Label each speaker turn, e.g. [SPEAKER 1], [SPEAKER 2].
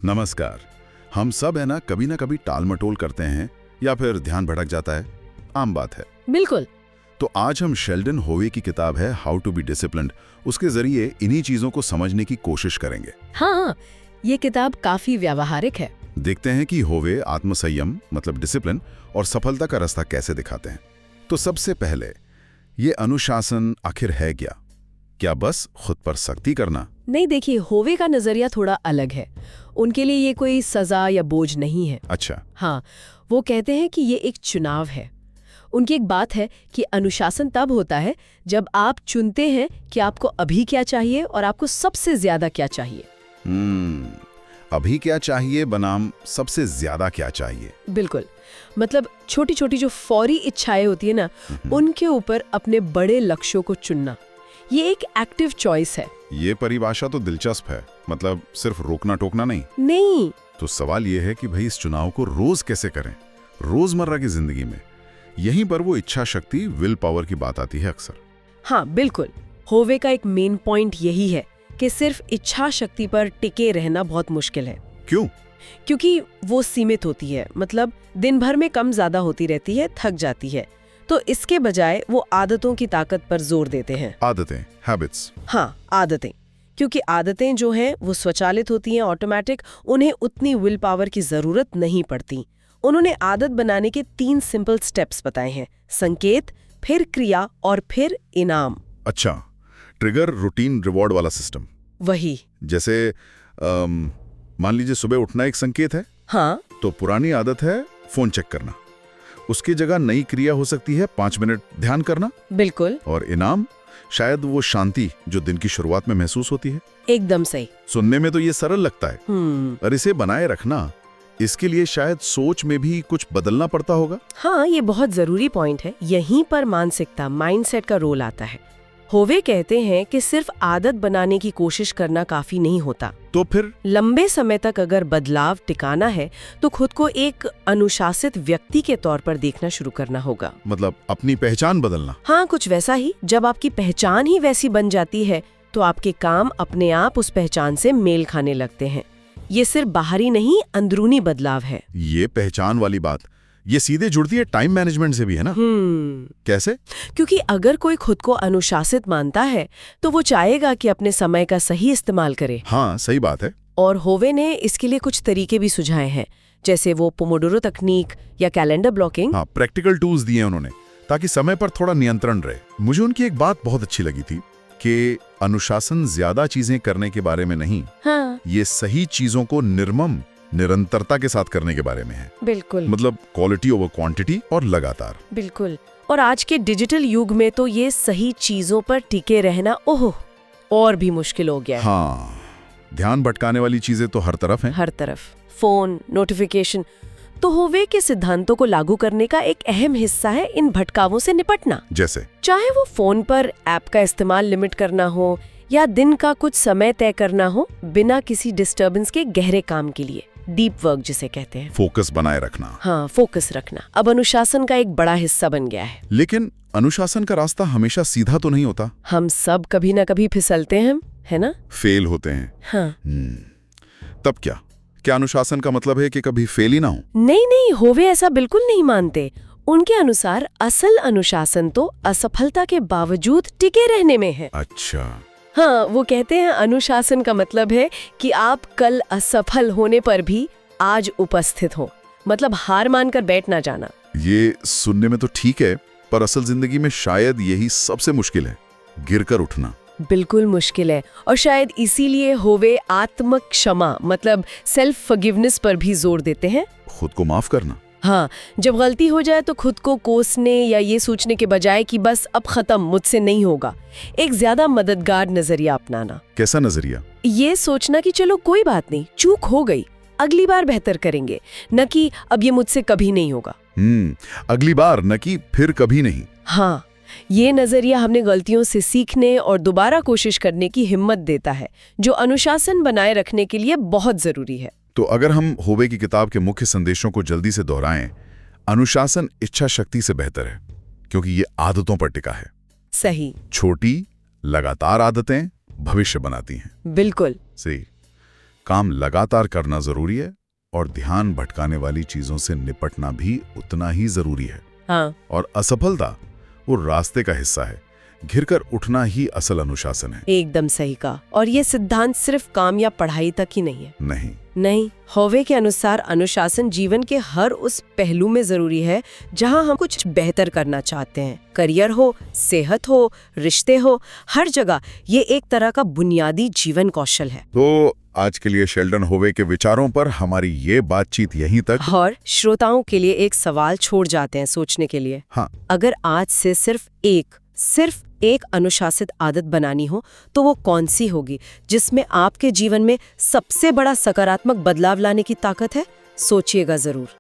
[SPEAKER 1] नमस्कार। हम सब है ना कभी टाल मटोल करते हैं या फिर ध्यान भटक जाता है, आम बात है।
[SPEAKER 2] बिल्कुल।
[SPEAKER 1] तो आज हम शेल्डन होवे की किताब है हाउ टू बी डिसिप्लिन्ड, उसके जरिए इन्हीं चीजों को समझने की कोशिश करेंगे।
[SPEAKER 2] हाँ, ये किताब काफी व्यावहारिक है।
[SPEAKER 1] देखते हैं कि होवे आत्मसंयम मतलब डिसिप्लिन और सफलता का रास्ता कैसे दिखाते हैं। तो सबसे पहले ये अनुशासन आखिर है क्या? क्या बस खुद पर सख्ती करना?
[SPEAKER 2] नहीं, देखिए, होवे का नजरिया थोड़ा अलग है। उनके लिए ये कोई सजा या बोझ नहीं है।
[SPEAKER 1] अच्छा।
[SPEAKER 2] हाँ, वो कहते हैं कि ये एक चुनाव है। उनकी एक बात है कि अनुशासन तब होता है जब आप चुनते हैं कि आपको अभी क्या चाहिए और आपको सबसे ज्यादा क्या चाहिए।
[SPEAKER 1] अभी क्या चाहिए बनाम सबसे ज्यादा क्या चाहिए।
[SPEAKER 2] बिल्कुल। मतलब छोटी छोटी जो फौरी इच्छाएं होती है ना, उनके ऊपर अपने बड़े लक्ष्यों को चुनना, ये एक एक्टिव चॉइस है।
[SPEAKER 1] ये परिभाषा तो दिलचस्प है, मतलब सिर्फ रोकना टोकना नहीं।
[SPEAKER 2] नहीं।
[SPEAKER 1] तो सवाल ये है कि भाई इस चुनाव को रोज कैसे करें, रोजमर्रा की जिंदगी में। यहीं पर वो इच्छा शक्ति, विल पावर की बात आती है अक्सर।
[SPEAKER 2] हाँ बिल्कुल, होवे का एक मेन पॉइंट यही है कि सिर्फ इच्छा शक्ति पर टिके रहना बहुत मुश्किल है।
[SPEAKER 1] क्यों?
[SPEAKER 2] क्योंकि वो सीमित होती है, मतलब दिन भर में कम ज्यादा होती रहती है, थक जाती है। तो इसके बजाय वो आदतों की ताकत पर जोर देते हैं।
[SPEAKER 1] आदतें, हैबिट्स।
[SPEAKER 2] हाँ, आदतें। क्योंकि आदतें जो हैं वो स्वचालित होती हैं, ऑटोमेटिक, उन्हें उतनी विल पावर की जरूरत नहीं पड़ती। उन्होंने आदत बनाने के 3 सिंपल स्टेप्स बताए हैं: संकेत, फिर क्रिया और फिर इनाम।
[SPEAKER 1] अच्छा, ट्रिगर, रूटीन, रिवॉर्ड वाला सिस्टम।
[SPEAKER 2] वही।
[SPEAKER 1] जैसे मान लीजिए सुबह उठना एक संकेत है।
[SPEAKER 2] हाँ।
[SPEAKER 1] तो पुरानी आदत है फोन चेक करना, उसकी जगह नई क्रिया हो सकती है 5 मिनट ध्यान करना।
[SPEAKER 2] बिल्कुल।
[SPEAKER 1] और इनाम शायद वो शांति जो दिन की शुरुआत में महसूस होती है।
[SPEAKER 2] एकदम सही।
[SPEAKER 1] सुनने में तो ये सरल लगता है, और इसे बनाए रखना, इसके लिए शायद सोच में भी कुछ बदलना पड़ता होगा।
[SPEAKER 2] हाँ, ये बहुत जरूरी पॉइंट है। यहीं पर मानसिकता, माइंडसेट का रोल आता है। होवे कहते हैं कि सिर्फ आदत बनाने की कोशिश करना काफी नहीं होता।
[SPEAKER 1] तो फिर
[SPEAKER 2] लंबे समय तक अगर बदलाव टिकाना है तो खुद को एक अनुशासित व्यक्ति के तौर पर देखना शुरू करना होगा।
[SPEAKER 1] मतलब अपनी पहचान बदलना।
[SPEAKER 2] हाँ, कुछ वैसा ही। जब आपकी पहचान ही वैसी बन जाती है तो आपके काम अपने आप उस पहचान से मेल खाने लगते हैं। ये सिर्फ बाहरी नहीं, अंदरूनी बदलाव है।
[SPEAKER 1] ये पहचान वाली बात, ये सीधे जुड़ती है टाइम मैनेजमेंट से भी, है ना? कैसे?
[SPEAKER 2] क्योंकि अगर कोई खुद को अनुशासित मानता है तो वो चाहेगा कि अपने समय का सही इस्तेमाल करे।
[SPEAKER 1] हाँ, सही बात है।
[SPEAKER 2] और होवे ने इसके लिए कुछ तरीके भी सुझाए हैं, जैसे वो पोमोडोरो तकनीक या कैलेंडर ब्लॉकिंग।
[SPEAKER 1] हाँ, प्रैक्टिकल टूल्स दिए उन्होंने ताकि समय पर थोड़ा नियंत्रण रहे। मुझे उनकी एक बात बहुत अच्छी लगी थी कि अनुशासन ज्यादा चीजें करने के बारे में नहीं,
[SPEAKER 2] हाँ,
[SPEAKER 1] ये सही चीजों को निर्मम, निरंतरता के साथ करने के बारे में है।
[SPEAKER 2] बिल्कुल।
[SPEAKER 1] मतलब क्वालिटी ओवर क्वांटिटी और लगातार।
[SPEAKER 2] बिल्कुल। और आज के डिजिटल युग में तो ये सही चीजों पर टिके रहना और भी मुश्किल हो गया है।
[SPEAKER 1] हाँ, ध्यान भटकाने वाली चीजें तो हर तरफ हैं।
[SPEAKER 2] हर तरफ फोन, नोटिफिकेशन। तो होवे के सिद्धांतों को लागू करने का एक अहम हिस्सा है इन भटकावों से निपटना।
[SPEAKER 1] जैसे
[SPEAKER 2] चाहे वो फोन पर ऐप का इस्तेमाल लिमिट करना हो या दिन का कुछ समय तय करना हो बिना किसी डिस्टर्बेंस के गहरे काम के लिए, डीप वर्क जिसे कहते हैं।
[SPEAKER 1] फोकस बनाए रखना।
[SPEAKER 2] हाँ, फोकस रखना अब अनुशासन का एक बड़ा हिस्सा बन गया है।
[SPEAKER 1] लेकिन अनुशासन का रास्ता हमेशा सीधा तो नहीं होता।
[SPEAKER 2] हम सब कभी ना कभी फिसलते हैं, है ना?
[SPEAKER 1] फेल होते हैं।
[SPEAKER 2] हाँ।
[SPEAKER 1] तब क्या अनुशासन का मतलब है कि कभी फेल ही ना हो?
[SPEAKER 2] नहीं नहीं, होवे ऐसा बिल्कुल नहीं मानते। उनके अनुसार असल अनुशासन तो असफलता के बावजूद टिके रहने में है।
[SPEAKER 1] अच्छा।
[SPEAKER 2] हाँ, वो कहते हैं अनुशासन का मतलब है कि आप कल असफल होने पर भी आज उपस्थित हो, मतलब हार मानकर बैठ ना जाना। ये
[SPEAKER 1] सुनने में तो ठीक है, पर असल जिंदगी में शायद यही सबसे मुश्किल है, गिरकर उठना।
[SPEAKER 2] बिल्कुल मुश्किल है, और शायद इसीलिए होवे आत्म क्षमा मतलब सेल्फ फॉरगिवनेस पर भी जोर देते हैं।
[SPEAKER 1] खुद को माफ करना।
[SPEAKER 2] हाँ, जब गलती हो जाए तो खुद को कोसने या ये सोचने के बजाय कि बस अब खत्म, मुझसे नहीं होगा, एक ज्यादा मददगार नजरिया अपनाना।
[SPEAKER 1] कैसा नजरिया?
[SPEAKER 2] ये सोचना कि चलो कोई बात नहीं, चूक हो गई, अगली बार बेहतर करेंगे, न कि अब ये मुझसे कभी नहीं होगा।
[SPEAKER 1] अगली बार, न कि फिर कभी नहीं।
[SPEAKER 2] हाँ, ये नजरिया हमने गलतियों से सीखने और दोबारा कोशिश करने की हिम्मत देता है, जो अनुशासन बनाए रखने के लिए बहुत जरूरी है।
[SPEAKER 1] तो अगर हम होवे की किताब के मुख्य संदेशों को जल्दी से दोहराएं, अनुशासन इच्छा शक्ति से बेहतर है क्योंकि ये आदतों पर टिका है।
[SPEAKER 2] सही।
[SPEAKER 1] छोटी लगातार आदतें भविष्य बनाती हैं।
[SPEAKER 2] बिल्कुल
[SPEAKER 1] सही। काम लगातार करना जरूरी है और ध्यान भटकाने वाली चीजों से निपटना भी उतना ही जरूरी है।
[SPEAKER 2] हाँ।
[SPEAKER 1] और असफलता वो रास्ते का हिस्सा है, घिरकर उठना ही असल अनुशासन है।
[SPEAKER 2] एकदम सही कहा। और ये सिद्धांत सिर्फ काम या पढ़ाई तक ही नहीं है।
[SPEAKER 1] नहीं,
[SPEAKER 2] होवे के अनुसार अनुशासन जीवन के हर उस पहलू में जरूरी है जहां हम कुछ बेहतर करना चाहते हैं। करियर हो, सेहत हो, रिश्ते हो, हर जगह ये एक तरह का बुनियादी जीवन कौशल है।
[SPEAKER 1] तो आज के लिए शेल्डन होवे के विचारों पर हमारी ये बातचीत यहीं तक।
[SPEAKER 2] और श्रोताओं के लिए एक सवाल छोड़ जाते हैं सोचने के लिए।
[SPEAKER 1] हाँ।
[SPEAKER 2] अगर आज से सिर्फ एक अनुशासित आदत बनानी हो तो वो कौन सी होगी जिसमें आपके जीवन में सबसे बड़ा सकारात्मक बदलाव लाने की ताकत है? सोचिएगा जरूर।